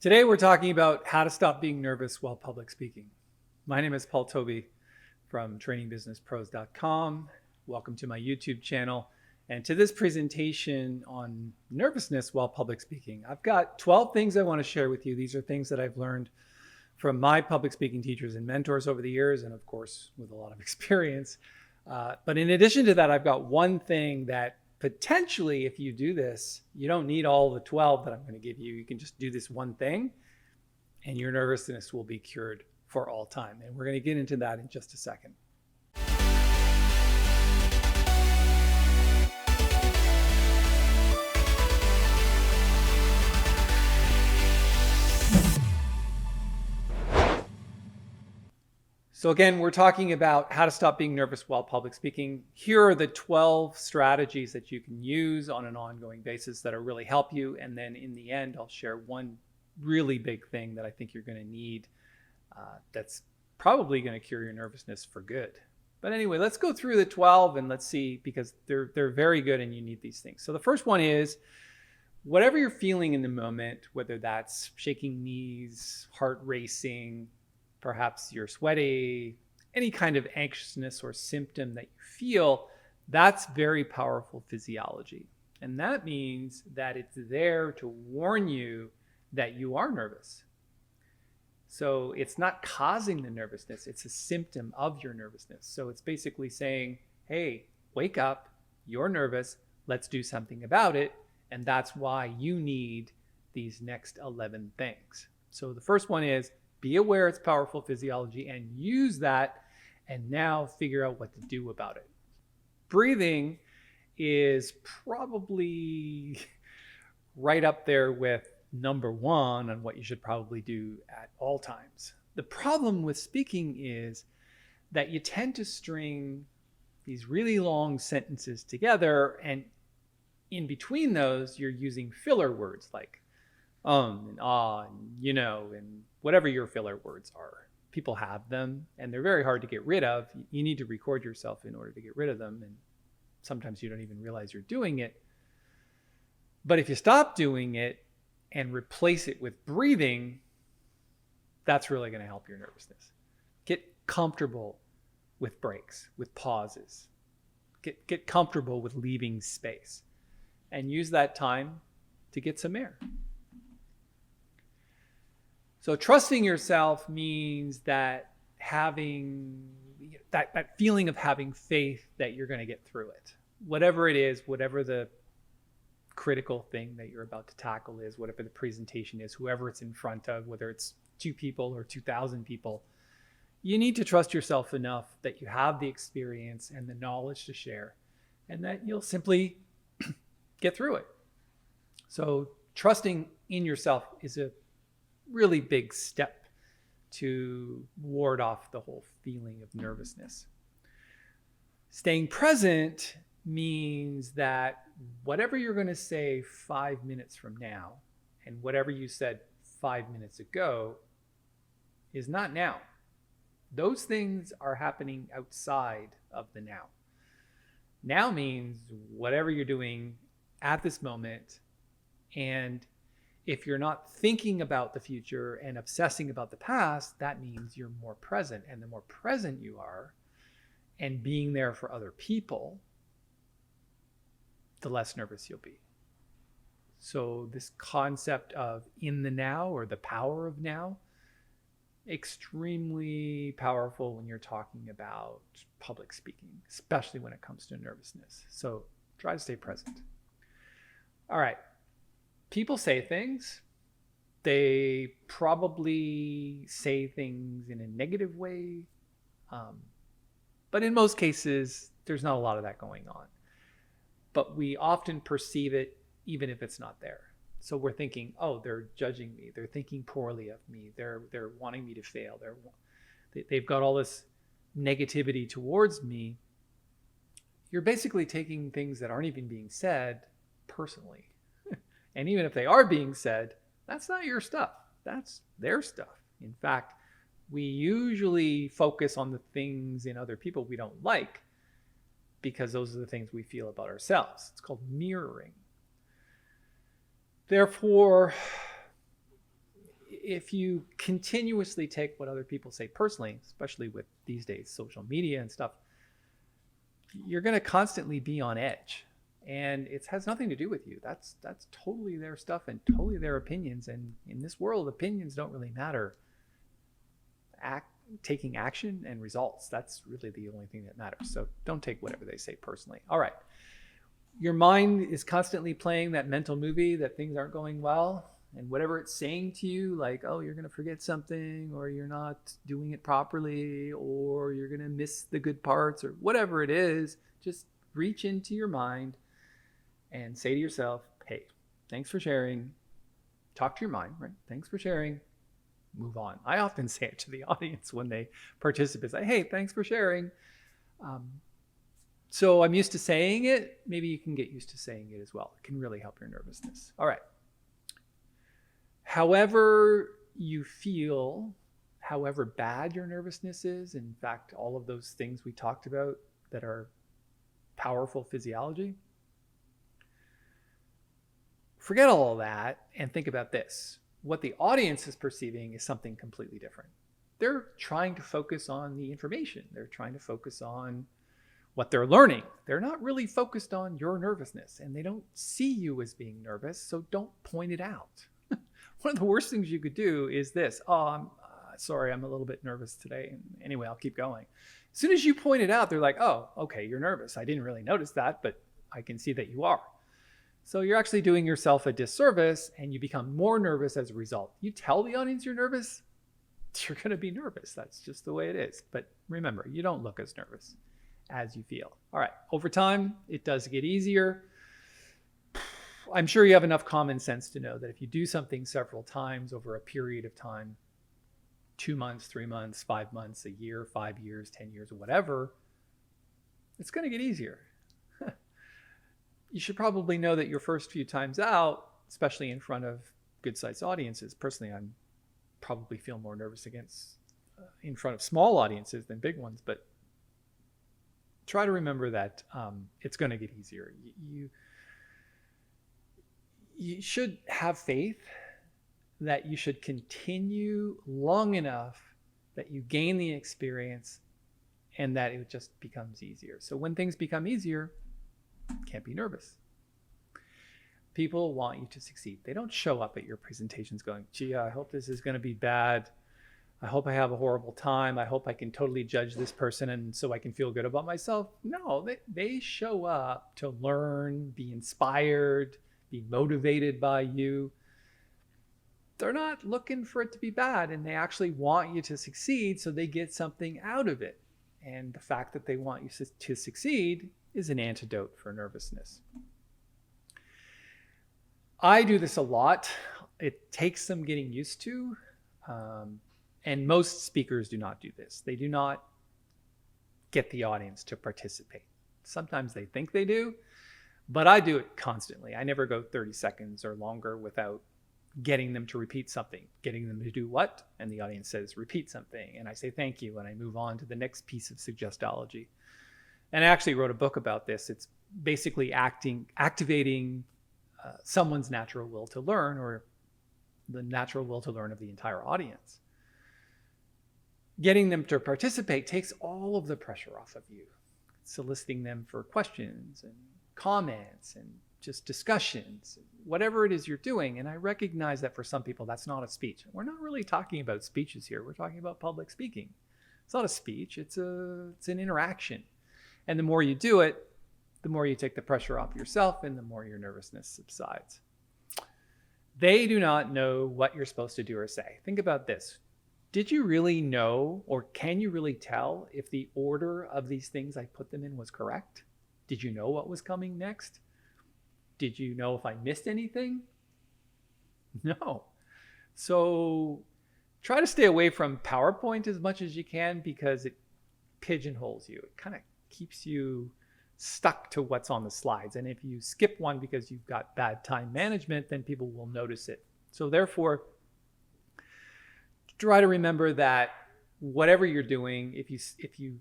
Today we're talking about how to stop being nervous while public speaking. My name is Paul Tobey from trainingbusinesspros.com. Welcome to my YouTube channel and to this presentation on nervousness while public speaking. I've got 12 things I want to share with you. These are things that I've learned from my public speaking teachers and mentors over the years, and of course with a lot of experience. But in addition to that, I've got one thing that potentially, if you do this, you don't need all the 12 that I'm going to give you. You can just do this one thing and your nervousness will be cured for all time. And we're going to get into that in just a second. So again, we're talking about how to stop being nervous while public speaking. Here are the 12 strategies that you can use on an ongoing basis that'll really help you. And then in the end, I'll share one really big thing that I think you're going to need that's probably going to cure your nervousness for good. But anyway, let's go through the 12 and let's see, because they're very good and you need these things. So the first one is, whatever you're feeling in the moment, whether that's shaking knees, heart racing, perhaps you're sweaty, any kind of anxiousness or symptom that you feel, that's very powerful physiology. And that means that it's there to warn you that you are nervous. So it's not causing the nervousness, it's a symptom of your nervousness. So it's basically saying, hey, wake up, you're nervous, let's do something about it. And that's why you need these next 11 things. So the first one is, be aware it's powerful physiology and use that, and now figure out what to do about it. Breathing is probably right up there with number one on what you should probably do at all times. The problem with speaking is that you tend to string these really long sentences together, and in between those, you're using filler words like and ah, and you know, and whatever your filler words are. People have them and they're very hard to get rid of. You need to record yourself in order to get rid of them. And sometimes you don't even realize you're doing it. But if you stop doing it and replace it with breathing, that's really going to help your nervousness. Get comfortable with breaks, with pauses. Get comfortable with leaving space and use that time to get some air. So trusting yourself means that having that feeling of having faith that you're going to get through it. Whatever it is, whatever the critical thing that you're about to tackle is, whatever the presentation is, whoever it's in front of, whether it's 2 people or 2,000 people, you need to trust yourself enough that you have the experience and the knowledge to share, and that you'll simply get through it. So trusting in yourself is a really big step to ward off the whole feeling of nervousness. Staying present means that whatever you're going to say 5 minutes from now and whatever you said 5 minutes ago is not now. Those things are happening outside of the now. Now means whatever you're doing at this moment, and if you're not thinking about the future and obsessing about the past, that means you're more present. And the more present you are and being there for other people, the less nervous you'll be. So this concept of in the now, or the power of now, extremely powerful when you're talking about public speaking, especially when it comes to nervousness. So try to stay present. All right. People say things. They probably say things in a negative way. But in most cases, there's not a lot of that going on. But we often perceive it even if it's not there. So we're thinking, oh, they're judging me. They're thinking poorly of me. They're wanting me to fail. They've got all this negativity towards me. You're basically taking things that aren't even being said personally. And even if they are being said, that's not your stuff. That's their stuff. In fact, we usually focus on the things in other people we don't like because those are the things we feel about ourselves. It's called mirroring. Therefore, if you continuously take what other people say personally, especially with these days social media and stuff, you're going to constantly be on edge, and it has nothing to do with you. That's totally their stuff and totally their opinions. And in this world, opinions don't really matter. Taking action and results, that's really the only thing that matters. So don't take whatever they say personally. All right. Your mind is constantly playing that mental movie that things aren't going well. And whatever it's saying to you, like, oh, you're going to forget something, or you're not doing it properly, or you're going to miss the good parts, or whatever it is, just reach into your mind and say to yourself, hey, thanks for sharing. Talk to your mind, right? Thanks for sharing. Move on. I often say it to the audience when they participate. Say, hey, thanks for sharing. So I'm used to saying it. Maybe you can get used to saying it as well. It can really help your nervousness. All right. However you feel, however bad your nervousness is, in fact, all of those things we talked about that are powerful physiology, forget all of that and think about this. What the audience is perceiving is something completely different. They're trying to focus on the information. They're trying to focus on what they're learning. They're not really focused on your nervousness, and they don't see you as being nervous, so don't point it out. One of the worst things you could do is this. Oh, I'm sorry, I'm a little bit nervous today. And anyway, I'll keep going. As soon as you point it out, they're like, oh, okay, you're nervous. I didn't really notice that, but I can see that you are. So you're actually doing yourself a disservice, and you become more nervous as a result. You tell the audience you're nervous, you're going to be nervous. That's just the way it is. But remember, you don't look as nervous as you feel. All right. Over time, it does get easier. I'm sure you have enough common sense to know that if you do something several times over a period of time, 2 months, 3 months, 5 months, a year, 5 years, 10 years, or whatever, it's going to get easier. You should probably know that your first few times out, especially in front of good-sized audiences, personally, I probably feel more nervous in front of small audiences than big ones, but try to remember that it's going to get easier. You should have faith that you should continue long enough that you gain the experience and that it just becomes easier. So when things become easier, can't be nervous. People want you to succeed. They don't show up at your presentations going, gee, I hope this is going to be bad. I hope I have a horrible time. I hope I can totally judge this person and so I can feel good about myself. No, they show up to learn, be inspired, be motivated by you. They're not looking for it to be bad, and they actually want you to succeed so they get something out of it. And the fact that they want you to succeed is an antidote for nervousness. I do this a lot. It takes some getting used to. And most speakers do not do this. They do not get the audience to participate. Sometimes they think they do, but I do it constantly. I never go 30 seconds or longer without getting them to repeat something, getting them to do what? And the audience says, repeat something. And I say, thank you. And I move on to the next piece of suggestology. And I actually wrote a book about this. It's basically activating someone's natural will to learn, or the natural will to learn of the entire audience. Getting them to participate takes all of the pressure off of you, soliciting them for questions and comments and just discussions, whatever it is you're doing. And I recognize that for some people, that's not a speech. We're not really talking about speeches here. We're talking about public speaking. It's not a speech. It's an interaction. And the more you do it, the more you take the pressure off yourself and the more your nervousness subsides. They do not know what you're supposed to do or say. Think about this. Did you really know, or can you really tell if the order of these things I put them in was correct? Did you know what was coming next? Did you know if I missed anything? No. So try to stay away from PowerPoint as much as you can, because it pigeonholes you. It kind of keeps you stuck to what's on the slides. And if you skip one because you've got bad time management, then people will notice it. So therefore, try to remember that whatever you're doing, if you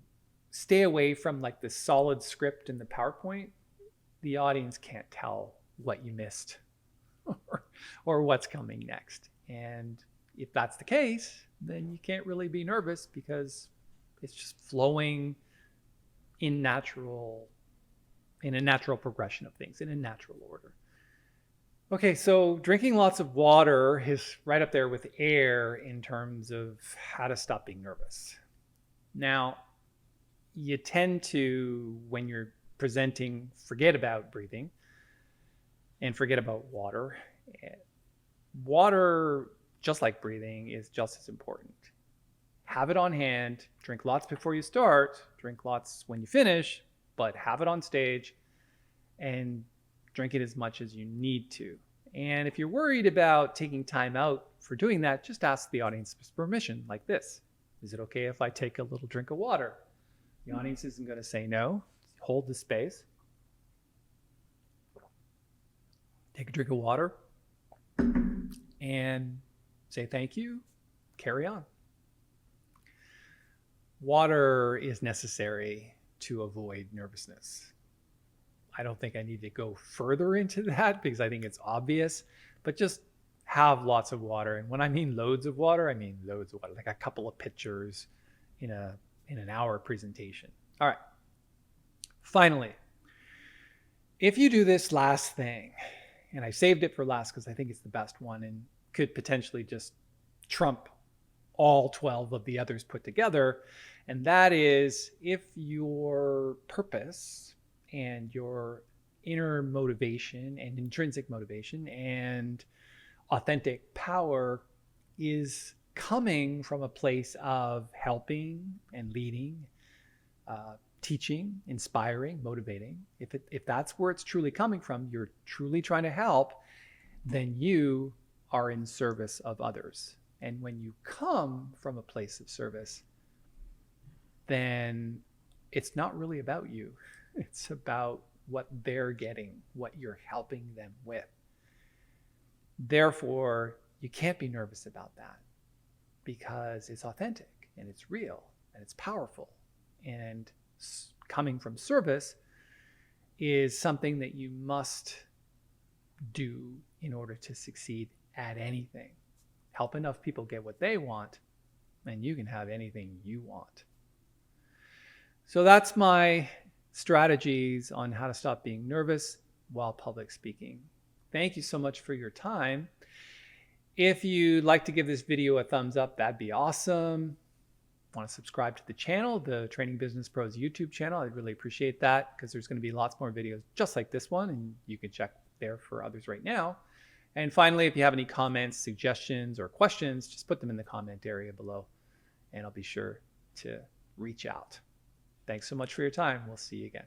stay away from like the solid script in the PowerPoint, the audience can't tell what you missed or what's coming next. And if that's the case, then you can't really be nervous because it's just flowing in a natural progression of things, in a natural order. Okay, so drinking lots of water is right up there with air in terms of how to stop being nervous. Now, you tend to, when you're presenting, forget about breathing and forget about water. Water, just like breathing, is just as important. Have it on hand, drink lots before you start, drink lots when you finish, but have it on stage and drink it as much as you need to. And if you're worried about taking time out for doing that, just ask the audience for permission, like this. Is it okay if I take a little drink of water? The audience isn't going to say no. Hold the space. Take a drink of water and say thank you. Carry on. Water is necessary to avoid nervousness. I don't think I need to go further into that because I think it's obvious, but just have lots of water. And when I mean loads of water, I mean loads of water, like a couple of pitchers in an hour presentation. All right. Finally, if you do this last thing, and I saved it for last because I think it's the best one and could potentially just trump all 12 of the others put together, and that is if your purpose and your inner motivation and intrinsic motivation and authentic power is coming from a place of helping and leading, teaching, inspiring, motivating. If that's where it's truly coming from, you're truly trying to help, then you are in service of others. And when you come from a place of service, then it's not really about you. It's about what they're getting, what you're helping them with. Therefore, you can't be nervous about that because it's authentic and it's real and it's powerful. And coming from service is something that you must do in order to succeed at anything. Help enough people get what they want, and you can have anything you want. So that's my strategies on how to stop being nervous while public speaking. Thank you so much for your time. If you'd like to give this video a thumbs up, that'd be awesome. Want to subscribe to the channel, the Training Business Pros YouTube channel. I'd really appreciate that because there's going to be lots more videos just like this one, and you can check there for others right now. And finally, if you have any comments, suggestions, or questions, just put them in the comment area below, and I'll be sure to reach out. Thanks so much for your time. We'll see you again.